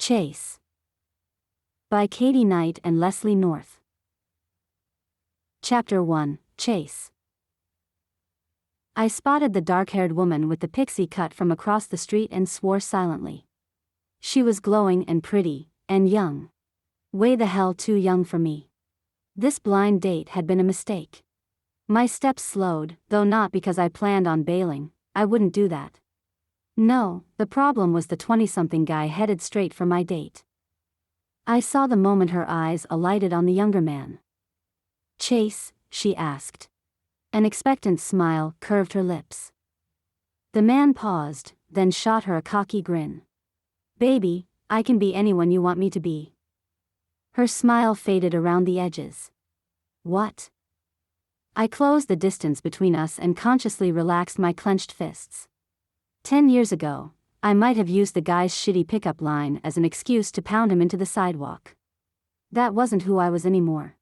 Chase. By Katie Knight and Leslie North. Chapter 1, Chase. I spotted the dark-haired woman with the pixie cut from across the street and swore silently. She was glowing and pretty, and young. Way the hell too young for me. This blind date had been a mistake. My steps slowed, though not because I planned on bailing. I wouldn't do that. No, the problem was the 20-something guy headed straight for my date. I saw the moment her eyes alighted on the younger man. "Chase?" she asked. An expectant smile curved her lips. The man paused, then shot her a cocky grin. "Baby, I can be anyone you want me to be." Her smile faded around the edges. "What?" I closed the distance between us and consciously relaxed my clenched fists. 10 years ago, I might have used the guy's shitty pickup line as an excuse to pound him into the sidewalk. That wasn't who I was anymore.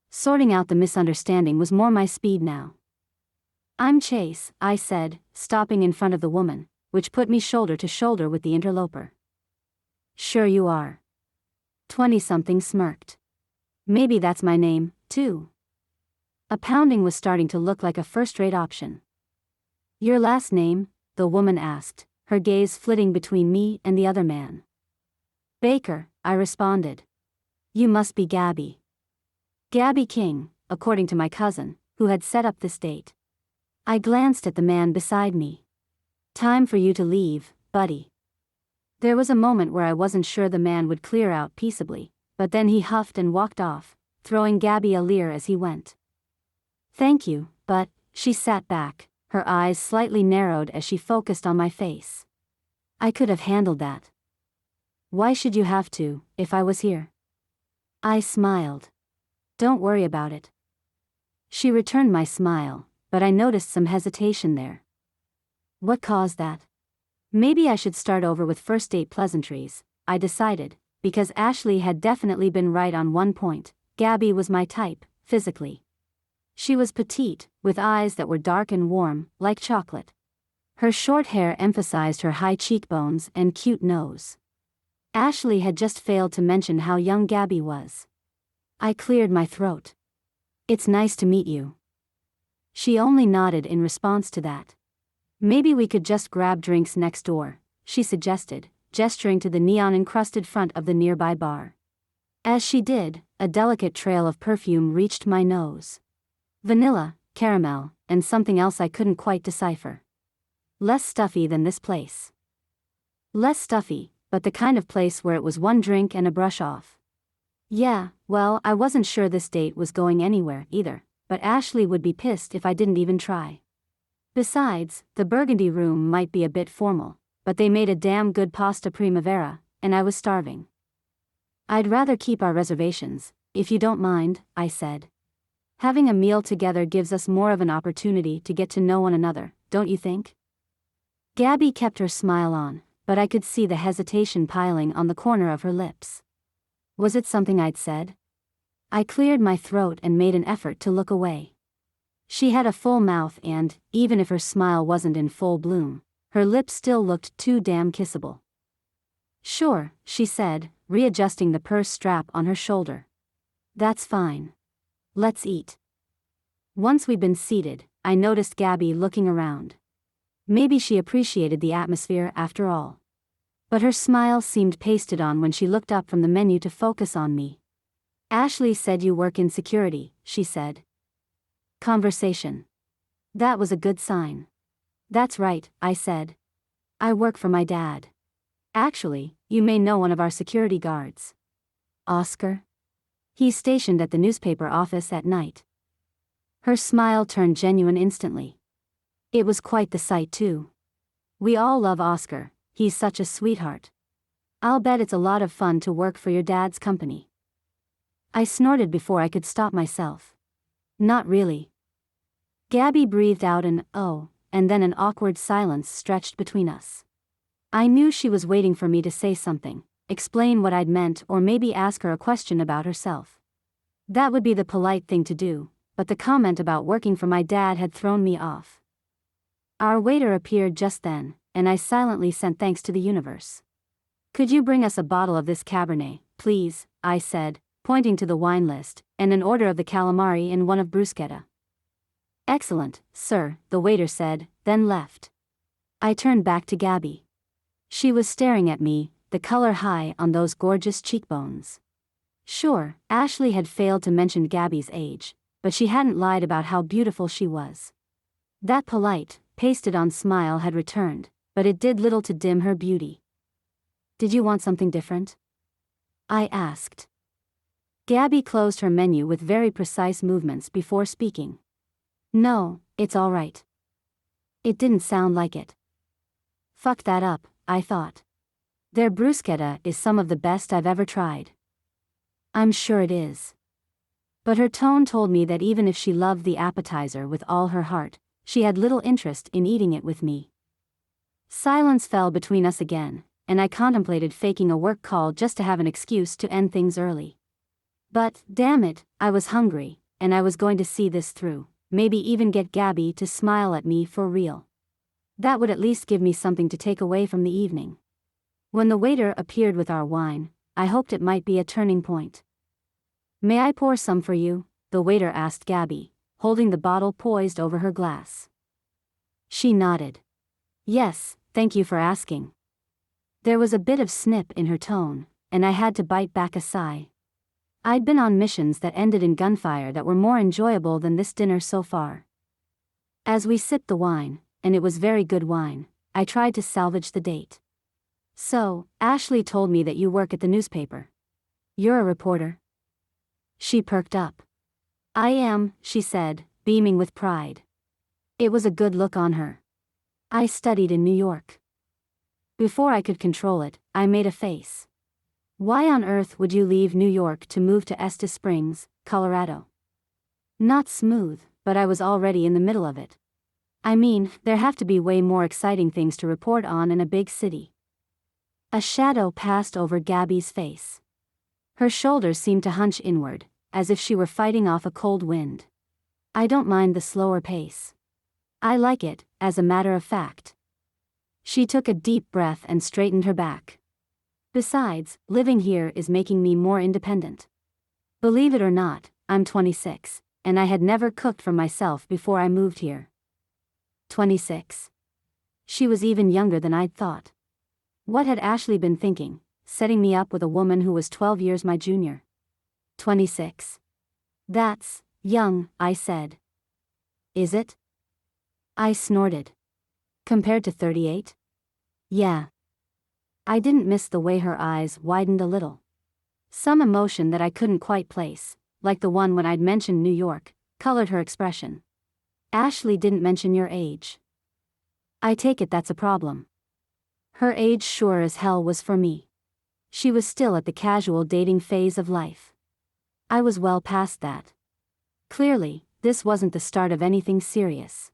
Sorting out the misunderstanding was more my speed now. "I'm Chase," I said, stopping in front of the woman, which put me shoulder to shoulder with the interloper. "Sure you are." 20-something smirked. "Maybe that's my name, too." A pounding was starting to look like a first-rate option. "Your last name?" the woman asked, her gaze flitting between me and the other man. "Baker," I responded. "You must be Gabby." Gabby King, according to my cousin, who had set up this date. I glanced at the man beside me. "Time for you to leave, buddy." There was a moment where I wasn't sure the man would clear out peaceably, but then he huffed and walked off, throwing Gabby a leer as he went. "Thank you, but," she sat back, her eyes slightly narrowed as she focused on my face. "I could have handled that." "Why should you have to, if I was here?" I smiled. "Don't worry about it." She returned my smile, but I noticed some hesitation there. What caused that? Maybe I should start over with first date pleasantries, I decided, because Ashley had definitely been right on one point. Gabby was my type, physically. She was petite, with eyes that were dark and warm, like chocolate. Her short hair emphasized her high cheekbones and cute nose. Ashley had just failed to mention how young Gabby was. I cleared my throat. "It's nice to meet you." She only nodded in response to that. "Maybe we could just grab drinks next door," she suggested, gesturing to the neon-encrusted front of the nearby bar. As she did, a delicate trail of perfume reached my nose. Vanilla, caramel, and something else I couldn't quite decipher. Less stuffy than this place. Less stuffy, but the kind of place where it was one drink and a brush off. Yeah, well, I wasn't sure this date was going anywhere either, but Ashley would be pissed if I didn't even try. Besides, the Burgundy Room might be a bit formal, but they made a damn good pasta primavera, and I was starving. "I'd rather keep our reservations, if you don't mind," I said. "Having a meal together gives us more of an opportunity to get to know one another, don't you think?" Gabby kept her smile on, but I could see the hesitation piling on the corner of her lips. Was it something I'd said? I cleared my throat and made an effort to look away. She had a full mouth and, even if her smile wasn't in full bloom, her lips still looked too damn kissable. "Sure," she said, readjusting the purse strap on her shoulder. "That's fine. Let's eat." Once we'd been seated, I noticed Gabby looking around. Maybe she appreciated the atmosphere after all. But her smile seemed pasted on when she looked up from the menu to focus on me. "Ashley said you work in security," she said. Conversation. That was a good sign. "That's right," I said. "I work for my dad. Actually, you may know one of our security guards. Oscar? He's stationed at the newspaper office at night." Her smile turned genuine instantly. It was quite the sight too. "We all love Oscar, he's such a sweetheart. I'll bet it's a lot of fun to work for your dad's company." I snorted before I could stop myself. "Not really." Gabby breathed out an "oh," and then an awkward silence stretched between us. I knew she was waiting for me to say something, explain what I'd meant, or maybe ask her a question about herself. That would be the polite thing to do, but the comment about working for my dad had thrown me off. Our waiter appeared just then, and I silently sent thanks to the universe. Could you bring us a bottle of this Cabernet, please, I said, pointing to the wine list, and an order of the calamari and one of bruschetta. Excellent, sir, the waiter said, then left. I turned back to Gabby. She was staring at me, the color high on those gorgeous cheekbones. Sure, Ashley had failed to mention Gabby's age, but she hadn't lied about how beautiful she was. That polite, pasted-on smile had returned, but it did little to dim her beauty. Did you want something different? I asked. Gabby closed her menu with very precise movements before speaking. No, it's all right. It didn't sound like it. Fuck that up, I thought. Their bruschetta is some of the best I've ever tried. I'm sure it is. But her tone told me that even if she loved the appetizer with all her heart, she had little interest in eating it with me. Silence fell between us again, and I contemplated faking a work call just to have an excuse to end things early. But, damn it, I was hungry, and I was going to see this through, maybe even get Gabby to smile at me for real. That would at least give me something to take away from the evening. When the waiter appeared with our wine, I hoped it might be a turning point. May I pour some for you? The waiter asked Gabby, holding the bottle poised over her glass. She nodded. Yes, thank you for asking. There was a bit of snip in her tone, and I had to bite back a sigh. I'd been on missions that ended in gunfire that were more enjoyable than this dinner so far. As we sipped the wine, and it was very good wine, I tried to salvage the date. So, Ashley told me that you work at the newspaper. You're a reporter? She perked up. I am, she said, beaming with pride. It was a good look on her. I studied in New York. Before I could control it, I made a face. Why on earth would you leave New York to move to Estes Springs, Colorado? Not smooth, but I was already in the middle of it. I mean, there have to be way more exciting things to report on in a big city. A shadow passed over Gabby's face. Her shoulders seemed to hunch inward, as if she were fighting off a cold wind. I don't mind the slower pace. I like it, as a matter of fact. She took a deep breath and straightened her back. Besides, living here is making me more independent. Believe it or not, I'm 26, and I had never cooked for myself before I moved here. 26. She was even younger than I'd thought. What had Ashley been thinking, setting me up with a woman who was 12 years my junior? 26. That's young, I said. Is it? I snorted. Compared to 38? Yeah. I didn't miss the way her eyes widened a little. Some emotion that I couldn't quite place, like the one when I'd mentioned New York, colored her expression. Ashley didn't mention your age. I take it that's a problem. Her age sure as hell was for me. She was still at the casual dating phase of life. I was well past that. Clearly, this wasn't the start of anything serious.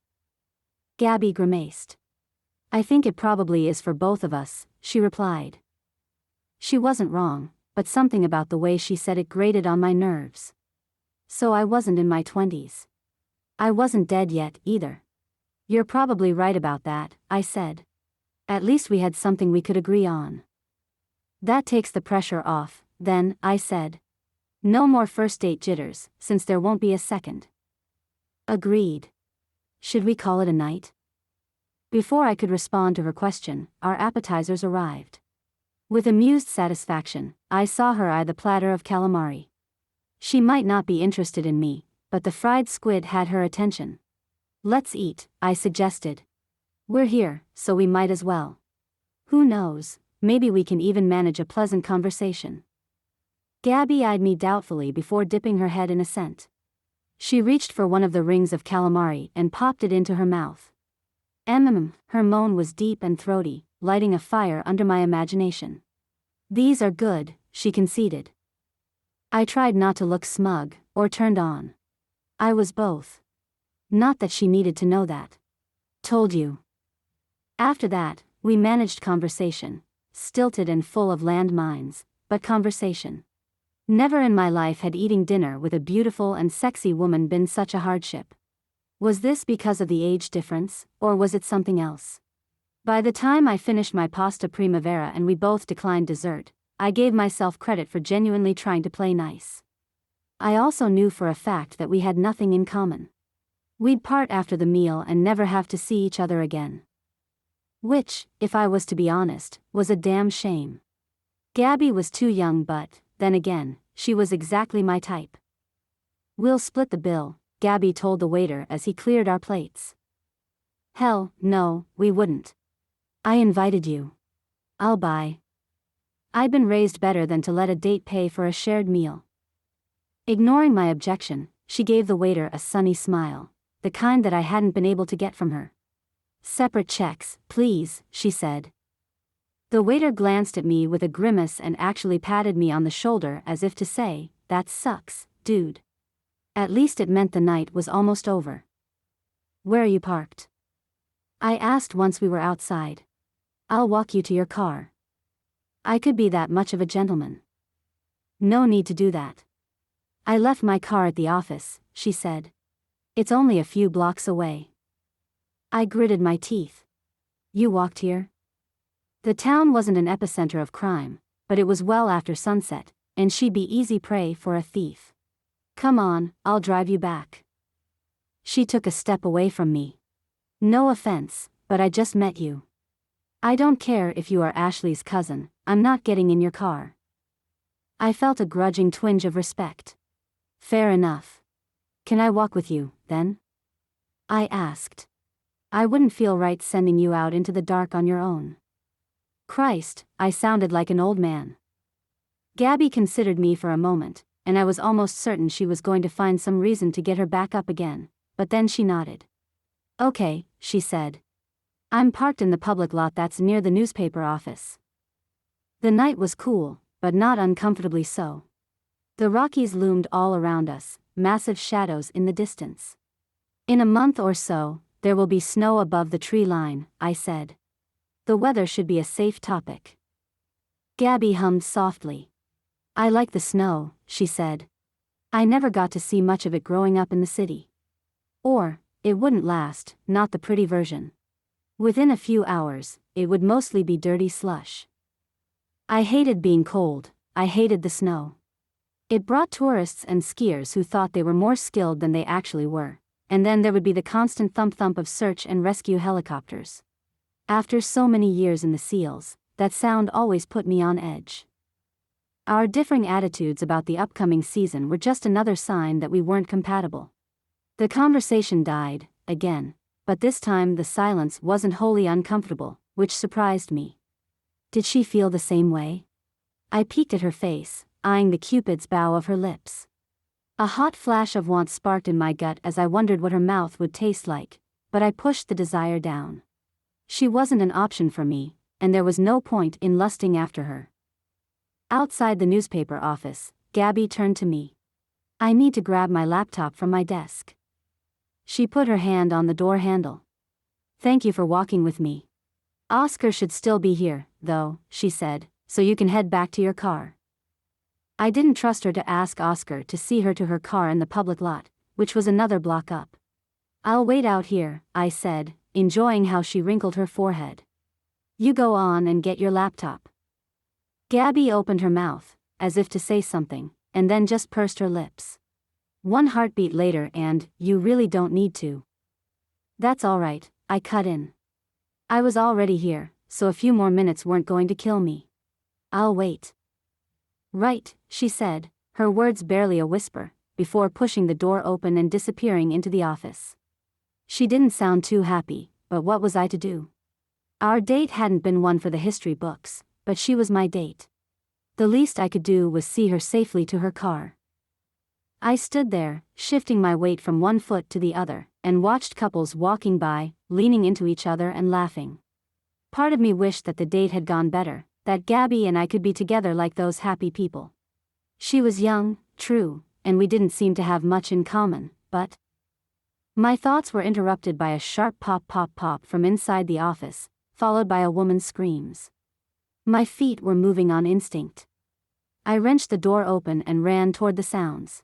Gabby grimaced. I think it probably is for both of us, she replied. She wasn't wrong, but something about the way she said it grated on my nerves. So I wasn't in my 20s. I wasn't dead yet, either. You're probably right about that, I said. At least we had something we could agree on. That takes the pressure off, then, I said. No more first date jitters, since there won't be a second. Agreed. Should we call it a night? Before I could respond to her question, our appetizers arrived. With amused satisfaction, I saw her eye the platter of calamari. She might not be interested in me, but the fried squid had her attention. Let's eat, I suggested. We're here, so we might as well. Who knows, maybe we can even manage a pleasant conversation. Gabby eyed me doubtfully before dipping her head in assent. She reached for one of the rings of calamari and popped it into her mouth. Her moan was deep and throaty, lighting a fire under my imagination. These are good, she conceded. I tried not to look smug, or turned on. I was both. Not that she needed to know that. Told you. After that, we managed conversation, stilted and full of landmines, but conversation. Never in my life had eating dinner with a beautiful and sexy woman been such a hardship. Was this because of the age difference, or was it something else? By the time I finished my pasta primavera and we both declined dessert, I gave myself credit for genuinely trying to play nice. I also knew for a fact that we had nothing in common. We'd part after the meal and never have to see each other again. Which, if I was to be honest, was a damn shame. Gabby was too young, but, then again, she was exactly my type. "We'll split the bill," Gabby told the waiter as he cleared our plates. "Hell, no, we wouldn't. I invited you. I'll buy." I'd been raised better than to let a date pay for a shared meal. Ignoring my objection, she gave the waiter a sunny smile, the kind that I hadn't been able to get from her. "Separate checks, please," she said. The waiter glanced at me with a grimace and actually patted me on the shoulder as if to say, "That sucks, dude." At least it meant the night was almost over. "Where are you parked?" I asked once we were outside. "I'll walk you to your car." I could be that much of a gentleman. "No need to do that. I left my car at the office," she said. "It's only a few blocks away." I gritted my teeth. "You walked here?" The town wasn't an epicenter of crime, but it was well after sunset, and she'd be easy prey for a thief. "Come on, I'll drive you back." She took a step away from me. "No offense, but I just met you. I don't care if you are Ashley's cousin, I'm not getting in your car." I felt a grudging twinge of respect. "Fair enough. Can I walk with you, then?" I asked. "I wouldn't feel right sending you out into the dark on your own." Christ, I sounded like an old man. Gabby considered me for a moment, and I was almost certain she was going to find some reason to get her back up again, but then she nodded. "Okay," she said. "I'm parked in the public lot that's near the newspaper office." The night was cool, but not uncomfortably so. The Rockies loomed all around us, massive shadows in the distance. "In a month or so, there will be snow above the tree line," I said. "The weather should be a safe topic." Gabby hummed softly. "I like the snow," she said. "I never got to see much of it growing up in the city. Or, it wouldn't last, not the pretty version. Within a few hours, it would mostly be dirty slush." I hated being cold, I hated the snow. It brought tourists and skiers who thought they were more skilled than they actually were, and then there would be the constant thump-thump of search and rescue helicopters. After so many years in the SEALs, that sound always put me on edge. Our differing attitudes about the upcoming season were just another sign that we weren't compatible. The conversation died, again, but this time the silence wasn't wholly uncomfortable, which surprised me. Did she feel the same way? I peeked at her face, eyeing the cupid's bow of her lips. A hot flash of want sparked in my gut as I wondered what her mouth would taste like, but I pushed the desire down. She wasn't an option for me, and there was no point in lusting after her. Outside the newspaper office, Gabby turned to me. "I need to grab my laptop from my desk." She put her hand on the door handle. "Thank you for walking with me. Oscar should still be here, though," she said, "so you can head back to your car." I didn't trust her to ask Oscar to see her to her car in the public lot, which was another block up. "I'll wait out here," I said, enjoying how she wrinkled her forehead. "You go on and get your laptop." Gabby opened her mouth, as if to say something, and then just pursed her lips. One heartbeat later and, "You really don't need to." "That's all right," I cut in. I was already here, so a few more minutes weren't going to kill me. "I'll wait." "Right," she said, her words barely a whisper, before pushing the door open and disappearing into the office. She didn't sound too happy, but what was I to do? Our date hadn't been one for the history books, but she was my date. The least I could do was see her safely to her car. I stood there, shifting my weight from one foot to the other, and watched couples walking by, leaning into each other and laughing. Part of me wished that the date had gone better, that Gabby and I could be together like those happy people. She was young, true, and we didn't seem to have much in common, but... My thoughts were interrupted by a sharp pop from inside the office, followed by a woman's screams. My feet were moving on instinct. I wrenched the door open and ran toward the sounds.